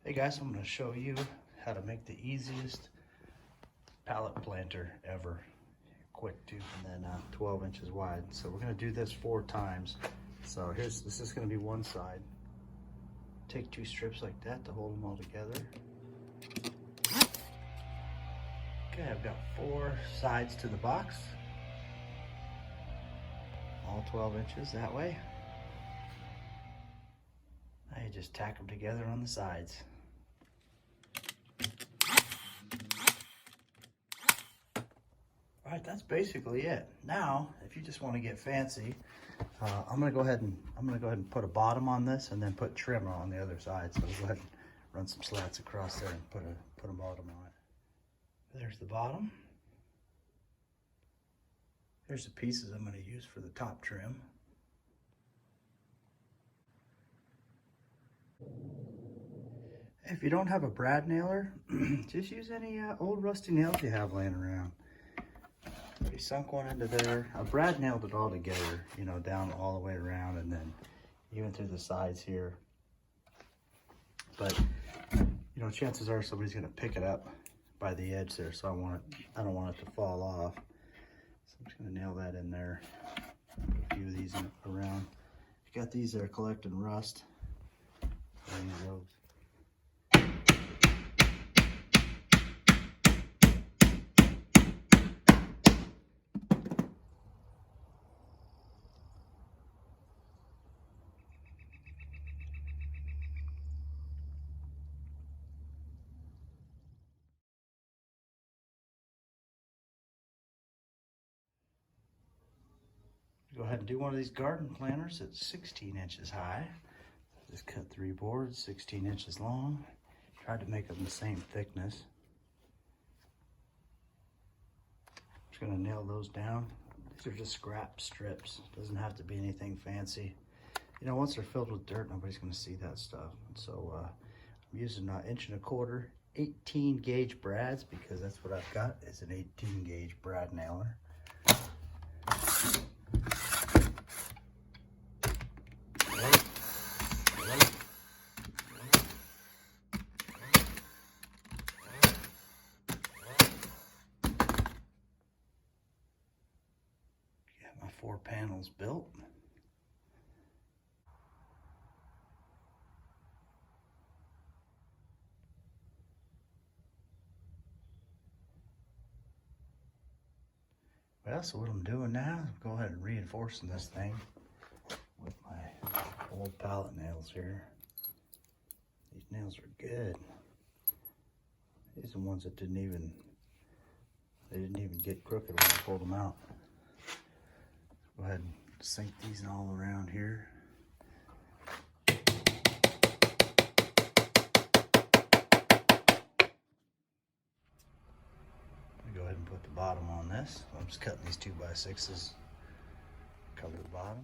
Hey guys, I'm going to show you how to make the easiest pallet planter ever. Quick too, and then 12 inches wide. So we're going to do this 4 times. So this is going to be one side. Take 2 strips like that to hold them all together. Okay, I've got 4 sides to the box. All 12 inches that way. Now you just tack them together on the sides. All right, that's basically it. Now, if you just want to get fancy, I'm gonna go ahead and put a bottom on this, and then put trim on the other side. So we'll go ahead and run some slats across there and put a bottom on it. There's the bottom. Here's the pieces I'm going to use for the top trim. If you don't have a brad nailer, just use any old rusty nails you have laying around. We sunk one into there. I brad nailed it all together, you know, down all the way around, and then even through the sides here. But you know, chances are somebody's going to pick it up by the edge there, so I don't want it to fall off. So I'm just going to nail that in there. Put a few of these around. You got these that are collecting rust. Use those. Go ahead and do one of these garden planters that's 16 inches high. Just cut 3 boards, 16 inches long. Tried to make them the same thickness. Just gonna nail those down. These are just scrap strips. Doesn't have to be anything fancy. You know, once they're filled with dirt, nobody's gonna see that stuff. So I'm using an 1.25 inch 18 gauge brads, because that's what I've got, is an 18 gauge brad nailer. My 4 panels built. Well, so what I'm doing now is go ahead and reinforcing this thing with my old pallet nails here. These nails are good. These are the ones that didn't even get crooked when I pulled them out. Go ahead and sink these all around here. Go ahead and put the bottom on this. I'm just cutting these 2x6s, cover the bottom.